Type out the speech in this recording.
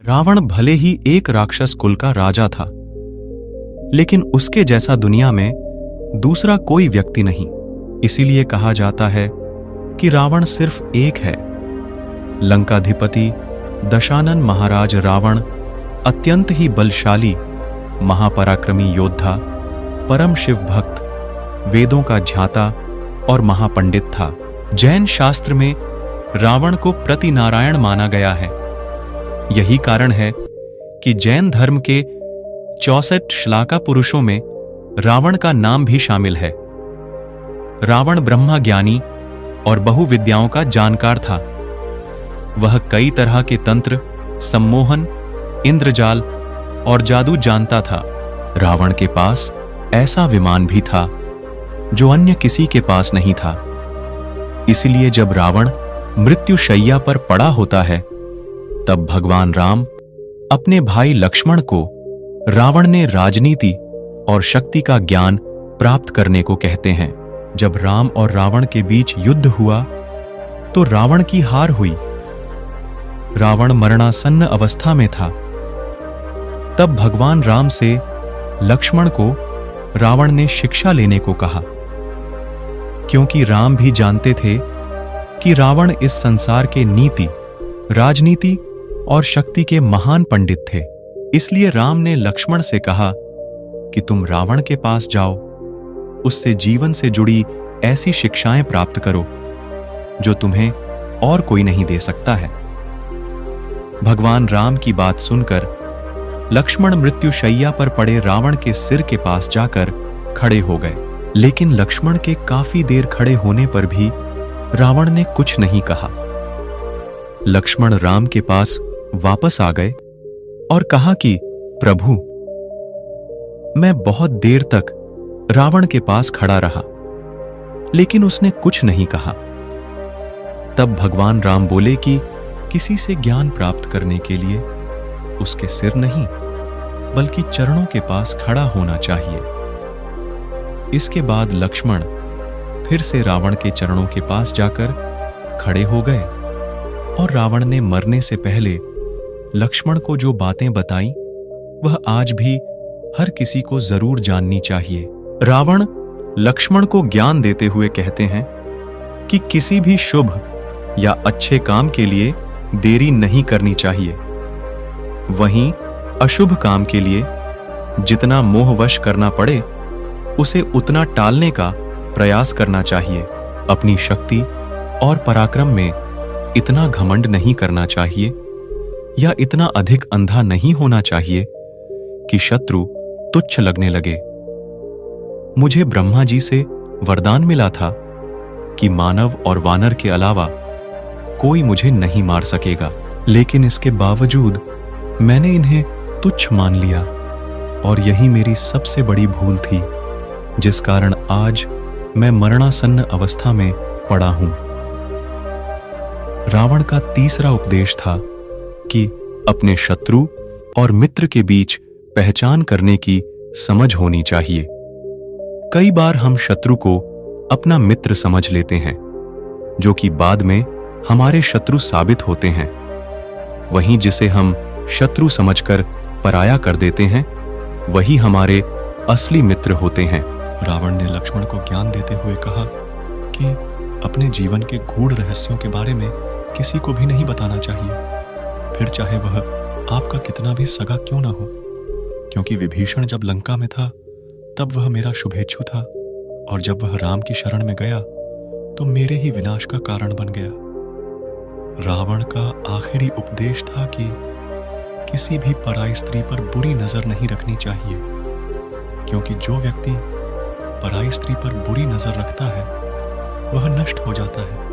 रावण भले ही एक राक्षस कुल का राजा था, लेकिन उसके जैसा दुनिया में दूसरा कोई व्यक्ति नहीं। इसीलिए कहा जाता है कि रावण सिर्फ एक है। लंकाधिपति दशानन महाराज रावण अत्यंत ही बलशाली, महापराक्रमी योद्धा, परम शिव भक्त, वेदों का ज्ञाता और महापंडित था। जैन शास्त्र में रावण को प्रतिनारायण माना गया है। यही कारण है कि जैन धर्म के 64 श्लाका पुरुषों में रावण का नाम भी शामिल है। रावण ब्रह्मा ज्ञानी और बहुविद्याओं का जानकार था। वह कई तरह के तंत्र, सम्मोहन, इंद्रजाल और जादू जानता था। रावण के पास ऐसा विमान भी था जो अन्य किसी के पास नहीं था। इसलिए जब रावण मृत्युशैया पर पड़ा होता है, तब भगवान राम अपने भाई लक्ष्मण को रावण ने राजनीति और शक्ति का ज्ञान प्राप्त करने को कहते हैं। जब राम और रावण के बीच युद्ध हुआ तो रावण की हार हुई। रावण मरणासन्न अवस्था में था। तब भगवान राम से लक्ष्मण को रावण ने शिक्षा लेने को कहा, क्योंकि राम भी जानते थे कि रावण इस संसार के नीति, राजनीति और शक्ति के महान पंडित थे। इसलिए राम ने लक्ष्मण से कहा कि तुम रावण के पास जाओ, उससे जीवन से जुड़ी ऐसी शिक्षाएं प्राप्त करो जो तुम्हें और कोई नहीं दे सकता है। भगवान राम की बात सुनकर लक्ष्मण मृत्युशैया पर पड़े रावण के सिर के पास जाकर खड़े हो गए। लेकिन लक्ष्मण के काफी देर खड़े होने पर भी रावण ने कुछ नहीं कहा। लक्ष्मण राम के पास वापस आ गए और कहा कि प्रभु, मैं बहुत देर तक रावण के पास खड़ा रहा, लेकिन उसने कुछ नहीं कहा। तब भगवान राम बोले कि किसी से ज्ञान प्राप्त करने के लिए उसके सिर नहीं, बल्कि चरणों के पास खड़ा होना चाहिए। इसके बाद लक्ष्मण फिर से रावण के चरणों के पास जाकर खड़े हो गए और रावण ने मरने से पहले लक्ष्मण को जो बातें बताई, वह आज भी हर किसी को जरूर जाननी चाहिए। रावण लक्ष्मण को ज्ञान देते हुए कहते हैं कि किसी भी शुभ या अच्छे काम के लिए देरी नहीं करनी चाहिए। वहीं अशुभ काम के लिए जितना मोहवश करना पड़े, उसे उतना टालने का प्रयास करना चाहिए। अपनी शक्ति और पराक्रम में इतना घमंड नहीं करना चाहिए या इतना अधिक अंधा नहीं होना चाहिए कि शत्रु तुच्छ लगने लगे। मुझे ब्रह्मा जी से वरदान मिला था कि मानव और वानर के अलावा कोई मुझे नहीं मार सकेगा, लेकिन इसके बावजूद मैंने इन्हें तुच्छ मान लिया और यही मेरी सबसे बड़ी भूल थी, जिस कारण आज मैं मरणासन्न अवस्था में पड़ा हूं। रावण का तीसरा उपदेश था कि अपने शत्रु और मित्र के बीच पहचान करने की समझ होनी चाहिए। कई बार हम शत्रु को अपना मित्र समझ लेते हैं, जो कि बाद में हमारे शत्रु साबित होते हैं। वहीं जिसे हम शत्रु समझकर पराया कर देते हैं, वही हमारे असली मित्र होते हैं। रावण ने लक्ष्मण को ज्ञान देते हुए कहा कि अपने जीवन के गूढ़ रहस्यों के बारे में किसी को भी नहीं बताना चाहिए, फिर चाहे वह आपका कितना भी सगा क्यों ना हो। क्योंकि विभीषण जब लंका में था, तब वह मेरा शुभेच्छु था, और जब वह राम की शरण में गया तो मेरे ही विनाश का कारण बन गया। रावण का आखिरी उपदेश था कि किसी भी पराई स्त्री पर बुरी नजर नहीं रखनी चाहिए, क्योंकि जो व्यक्ति पराई स्त्री पर बुरी नजर रखता है, वह नष्ट हो जाता है।